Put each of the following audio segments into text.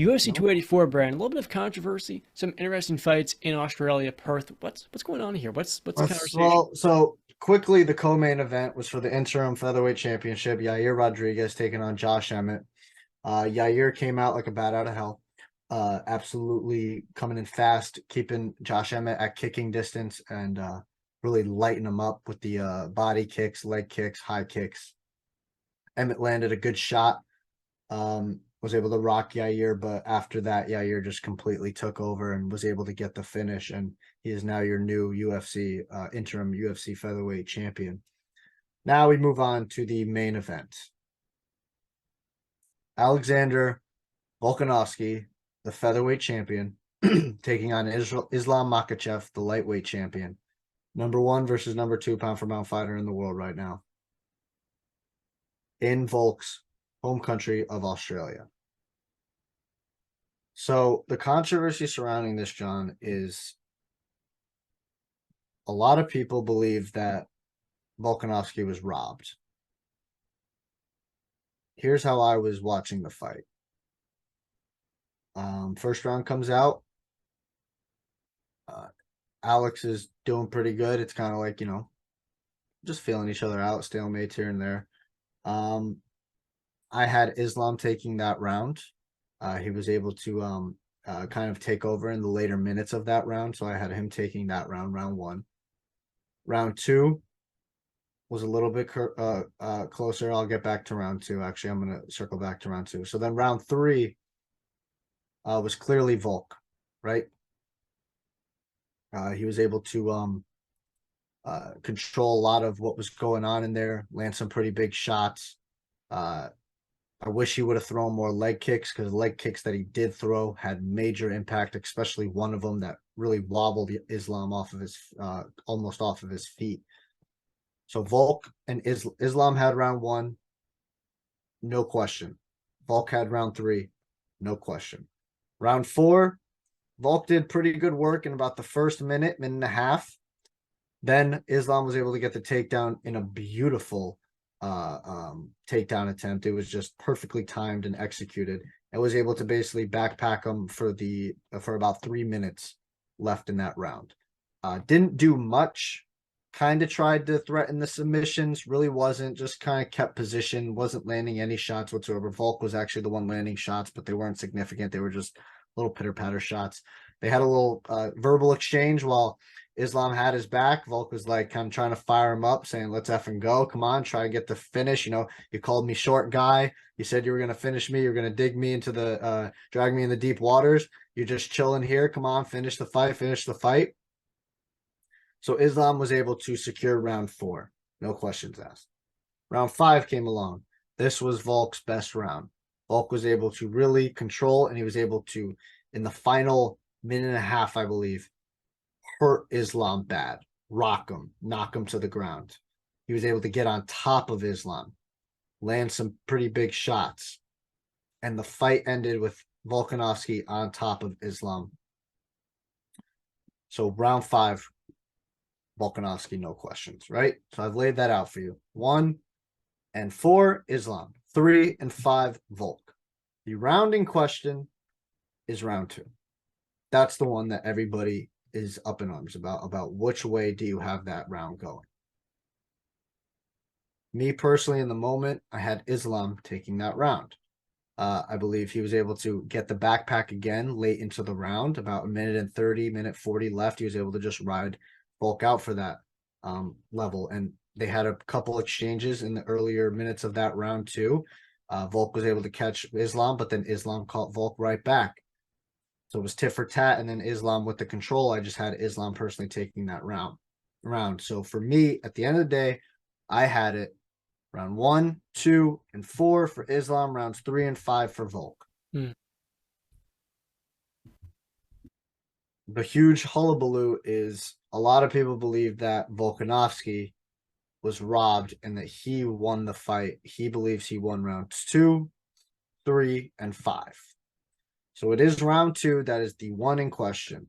UFC No. 284 brand, a little bit of controversy, some interesting fights in Australia, Perth. What's going on here? What's the conversation? So quickly, the co-main event was for the interim featherweight championship. Yair Rodriguez taking on Josh Emmett. Yair came out like a bat out of hell. Absolutely coming in fast, keeping Josh Emmett at kicking distance and really lighting him up with the body kicks, leg kicks, high kicks. Emmett landed a good shot. Was able to rock Yair, but after that, Yair just completely took over and was able to get the finish, and he is now your new UFC interim UFC featherweight champion. Now we move on to the main event. Alexander Volkanovski, the featherweight champion, taking on Islam Makhachev, the lightweight champion. Number 1 versus number 2 pound for pound fighter in the world right now. In Volk's home country of Australia. So the controversy surrounding this, John, is a lot of people believe that Volkanovski was robbed. Here's how I was watching the fight. First round comes out. Alex is doing pretty good. It's kind of like, just feeling each other out, stalemates here and there. I had Islam taking that round. He was able to kind of take over in the later minutes of that round. So I had him taking that round 1. Round 2 was a little bit closer. I'll get back to round 2. Actually, I'm going to circle back to round 2. So then round 3 was clearly Volk, right? He was able to control a lot of what was going on in there, land some pretty big shots. I wish he would have thrown more leg kicks, because the leg kicks that he did throw had major impact, especially one of them that really wobbled Islam off of his almost off of his feet. So Volk and Islam had round 1, no question. Volk had round 3, no question. Round 4, Volk did pretty good work in about the first minute and a half. Then Islam was able to get the takedown in a beautiful takedown attempt. It was just perfectly timed and executed, and was able to basically backpack him for about 3 minutes left in that round. Didn't do much. Kind of tried to threaten the submissions, really wasn't, just kind of kept position, wasn't landing any shots whatsoever. Volk was actually the one landing shots, but they weren't significant. They were just little pitter-patter shots. They had a little verbal exchange while Islam had his back. Volk was like kind of trying to fire him up, saying, let's effing go. Come on, try to get the finish. You called me short guy. You said you were going to finish me. You're going to dig me into drag me in the deep waters. You're just chilling here. Come on, finish the fight. So Islam was able to secure round 4. No questions asked. Round 5 came along. This was Volk's best round. Volk was able to really control, and he was able to, in the final minute and a half, I believe, hurt Islam bad, rock him, knock him to the ground. He was able to get on top of Islam, land some pretty big shots, and the fight ended with Volkanovski on top of Islam. So round 5, Volkanovski, no questions, right? So I've laid that out for you. 1 and 4, Islam. 3 and 5, Volk. The round in question is round 2. That's the one that everybody is up in arms about which way do you have that round going. Me personally, in the moment, I had Islam taking that round. I believe he was able to get the backpack again late into the round, about a minute and 30, minute 40 left. He was able to just ride Volk out for that level. And they had a couple exchanges in the earlier minutes of that round too. Volk was able to catch Islam, but then Islam caught Volk right back. So it was tit for tat, and then Islam with the control. I just had Islam personally taking that round. So for me, at the end of the day, I had it round 1, 2, and 4 for Islam, rounds 3 and 5 for Volk. Hmm. The huge hullabaloo is a lot of people believe that Volkanovski was robbed and that he won the fight. He believes he won rounds 2, 3, and 5. So it is round 2 that is the one in question.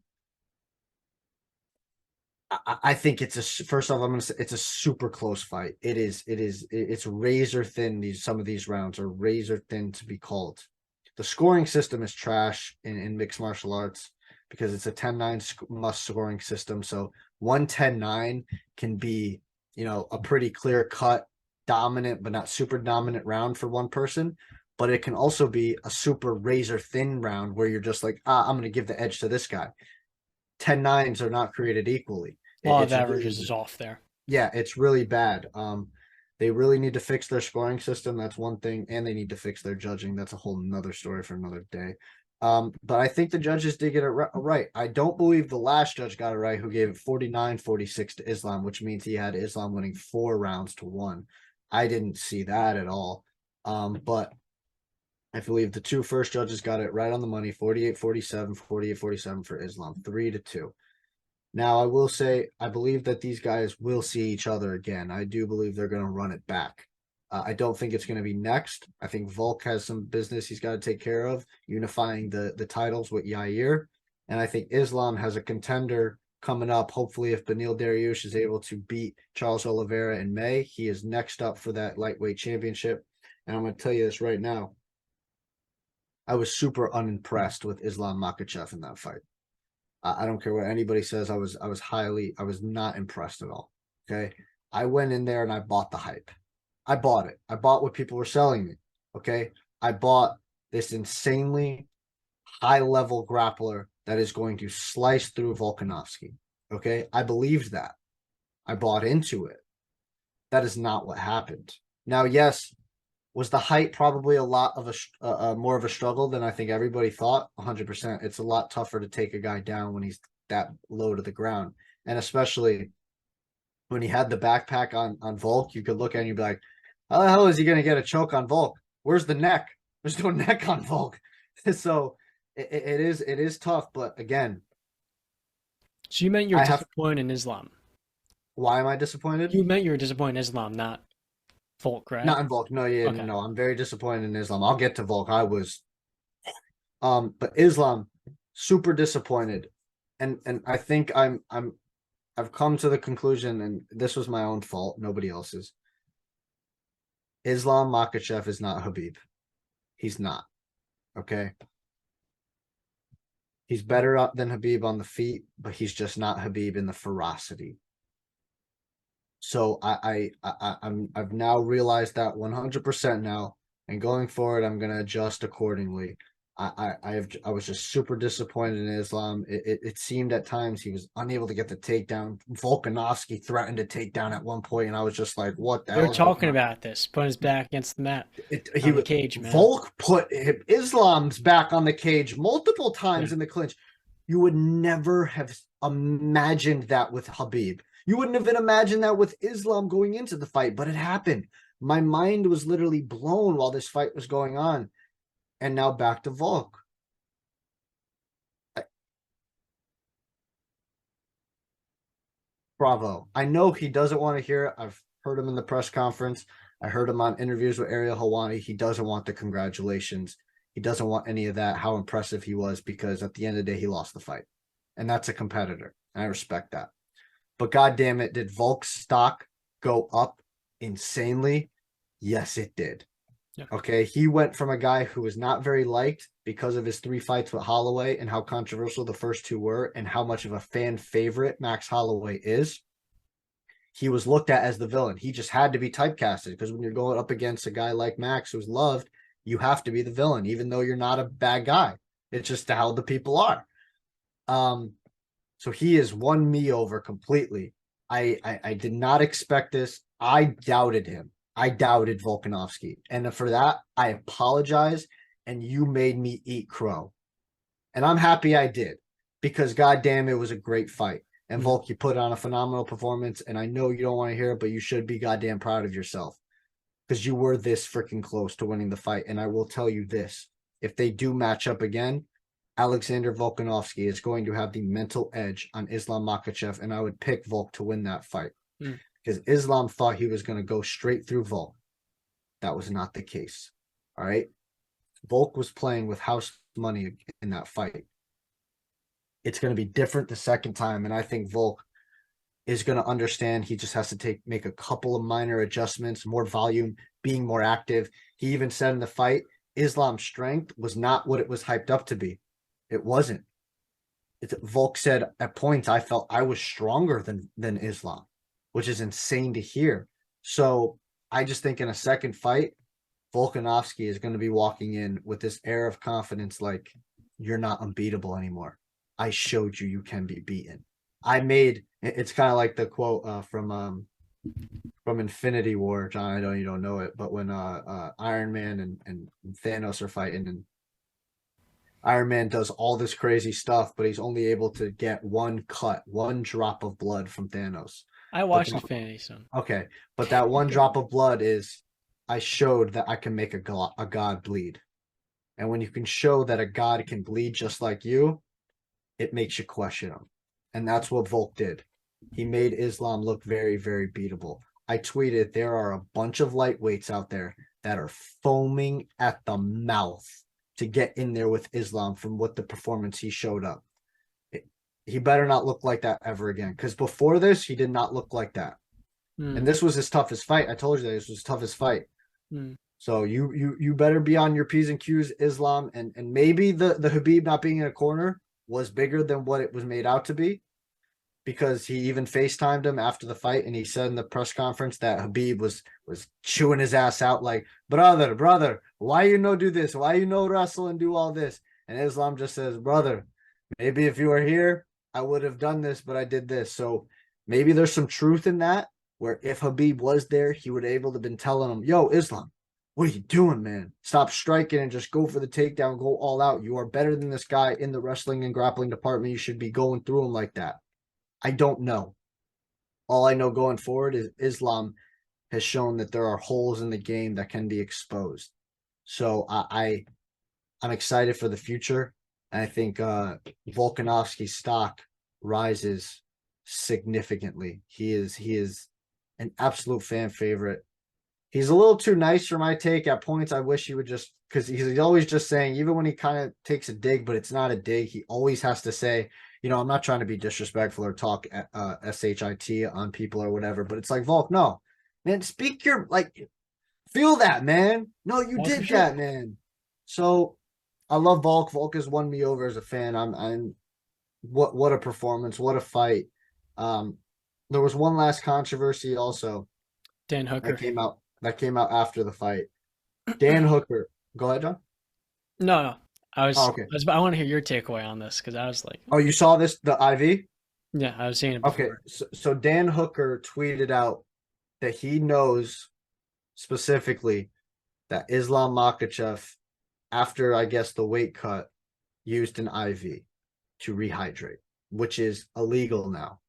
I think it's first off, I'm gonna say it's a super close fight. It's razor thin. Some of these rounds are razor thin to be called. the scoring system is trash in mixed martial arts because it's a 10-9 must scoring system. So 1-10-9 can be, a pretty clear cut, dominant, but not super dominant round for one person. But it can also be a super razor thin round where you're just like, I'm going to give the edge to this guy. 10-9s are not created equally. Law of It's averages really, is off there. yeah, it's really bad. They really need to fix their scoring system. That's one thing. And they need to fix their judging. That's a whole nother story for another day. But I think the judges did get it right. I don't believe the last judge got it right, who gave it 49-46 to Islam, which means he had Islam winning 4 rounds to 1. I didn't see that at all. But I believe the 2 first judges got it right on the money, 48-47, 48-47 for Islam, 3-2. Now, I will say, I believe that these guys will see each other again. I do believe they're going to run it back. I don't think it's going to be next. I think Volk has some business he's got to take care of, unifying the titles with Yair. And I think Islam has a contender coming up. Hopefully, if Beneil Dariush is able to beat Charles Oliveira in May, he is next up for that lightweight championship. And I'm going to tell you this right now. I was super unimpressed with Islam Makhachev in that fight. I don't care what anybody says. I was not impressed at all. Okay. I went in there and I bought the hype. I bought it. I bought what people were selling me. Okay. I bought this insanely high level grappler that is going to slice through Volkanovski. Okay. I believed that. I bought into it. That is not what happened. Now, yes, was the height probably a lot of a more of a struggle than I think everybody thought? 100%. It's a lot tougher to take a guy down when he's that low to the ground. And especially when he had the backpack on Volk, you could look at it and you'd be like, how the hell is he going to get a choke on Volk? Where's the neck? There's no neck on Volk. So it is tough. But again, So you meant you're disappointed in Islam. Why am I disappointed? You meant you were disappointed in Islam, not Volk, right? Not in Volk. No, yeah, Okay. no. I'm very disappointed in Islam. I'll get to Volk. I was but Islam, super disappointed. And I think I've come to the conclusion, and this was my own fault, nobody else's. Islam Makhachev is not Khabib. He's not. Okay. He's better than Khabib on the feet, but he's just not Khabib in the ferocity. So I've now realized that 100% now, and going forward, I'm going to adjust accordingly. I was just super disappointed in Islam. It seemed at times he was unable to get the takedown. Volkanovski threatened to take down at one point, and I was just like, "What the hell?" We were talking about this, putting his back against the mat. He the cage, man. Volk put Islam's back on the cage multiple times in the clinch. You would never have imagined that with Khabib. You wouldn't have imagined that with Islam going into the fight, but it happened. My mind was literally blown while this fight was going on. And now back to Volk. Bravo. I know he doesn't want to hear it. I've heard him in the press conference. I heard him on interviews with Ariel Helwani. He doesn't want the congratulations. He doesn't want any of that, how impressive he was, because at the end of the day, he lost the fight. And that's a competitor. And I respect that. But God damn it, did Volk's stock go up insanely? Yes, it did. Yeah. Okay, he went from a guy who was not very liked because of his 3 fights with Holloway and how controversial the first 2 were and how much of a fan favorite Max Holloway is. He was looked at as the villain. He just had to be typecasted, because when you're going up against a guy like Max who's loved, you have to be the villain, even though you're not a bad guy. It's just how the people are. So he has won me over completely. I did not expect this. I doubted him. I doubted Volkanovski. And for that, I apologize. And you made me eat crow. And I'm happy I did, because goddamn, it was a great fight. And Volk, you put on a phenomenal performance. And I know you don't want to hear it, but you should be goddamn proud of yourself, because you were this freaking close to winning the fight. And I will tell you this, if they do match up again, Alexander Volkanovski is going to have the mental edge on Islam Makhachev, and I would pick Volk to win that fight, because Islam thought he was going to go straight through Volk. That was not the case. All right. Volk was playing with house money in that fight. It's going to be different the second time, and I think Volk is going to understand he just has to make a couple of minor adjustments, more volume, being more active. He even said in the fight, Islam's strength was not what it was hyped up to be. It wasn't. Volk said at points I felt I was stronger than Islam, which is insane to hear. So I just think in a second fight, Volkanovski is going to be walking in with this air of confidence, like, you're not unbeatable anymore. I showed you you can be beaten. It's kind of like the quote from Infinity War, John. I know you don't know it, but when Iron Man and Thanos are fighting, and Iron Man does all this crazy stuff, but he's only able to get one drop of blood from Thanos. I watched Infinity Stone. Okay, but that one drop of blood is, I showed that I can make a god bleed. And when you can show that a god can bleed just like you, it makes you question him. And that's what Volk did. He made Islam look very, very beatable. I tweeted, there are a bunch of lightweights out there that are foaming at the mouth to get in there with Islam from what the performance he showed up. He better not look like that ever again. Because before this, he did not look like that. And this was his toughest fight. I told you that this was his toughest fight. So you better be on your P's and Q's, Islam. And maybe the Khabib not being in a corner was bigger than what it was made out to be, because he even FaceTimed him after the fight, and he said in the press conference that Khabib was chewing his ass out like, brother, why you no do this? Why you no wrestle and do all this? And Islam just says, brother, maybe if you were here, I would have done this, but I did this. So maybe there's some truth in that, where if Khabib was there, he would have able to been telling him, yo, Islam, what are you doing, man? Stop striking and just go for the takedown, go all out. You are better than this guy in the wrestling and grappling department. You should be going through him like that. I don't know. All I know going forward is Islam has shown that there are holes in the game that can be exposed. So I'm excited for the future. And I think Volkanovski's stock rises significantly. He is an absolute fan favorite. He's a little too nice for my take. At points, I wish he would just, because he's always just saying, even when he kind of takes a dig, but it's not a dig, he always has to say, I'm not trying to be disrespectful or talk shit on people or whatever, but it's like, Volk, no, man, speak your, like, feel that, man. No, you did that, man. So I love Volk. Volk has won me over as a fan. I'm what a performance, what a fight. There was one last controversy also. Dan Hooker that came out after the fight. Dan Hooker. Go ahead, John. No. Okay. I want to hear your takeaway on this, because I was like, oh, you saw this, the IV? Yeah, I was seeing it before. Okay, so Dan Hooker tweeted out that he knows specifically that Islam Makhachev, after I guess the weight cut, used an IV to rehydrate, which is illegal now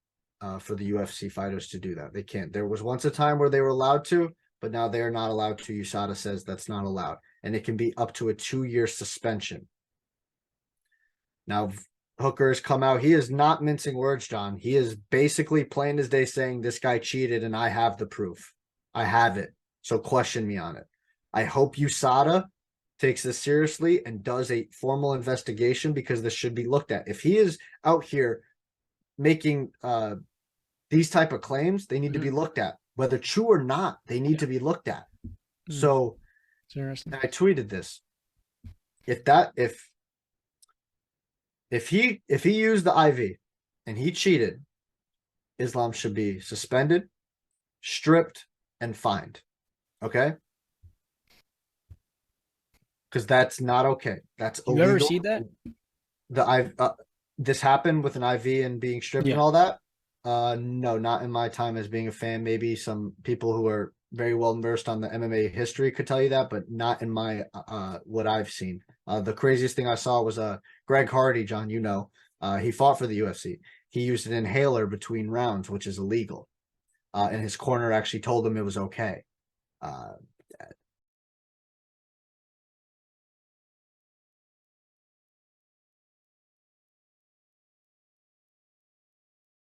for the UFC fighters to do that. They can't. There was once a time where they were allowed to, but now they are not allowed to. USADA says that's not allowed, and it can be up to a 2-year suspension. Now, Hooker has come out. He is not mincing words, John. He is basically plain as day saying this guy cheated, and I have the proof. I have it. So question me on it. I hope USADA takes this seriously and does a formal investigation, because this should be looked at. If he is out here making these type of claims, they need to be looked at. Whether true or not, they need to be looked at. So and I tweeted this. If he used the IV and he cheated, Islam should be suspended, stripped, and fined. Okay? Because that's not okay. That's illegal. You ever see that? This happened with an IV and being stripped and all that. No, not in my time as being a fan. Maybe some people who are very well versed on the MMA history could tell you that, but not in my what I've seen. The craziest thing I saw was Greg Hardy, John. He fought for the UFC. He used an inhaler between rounds, which is illegal. And his corner actually told him it was okay.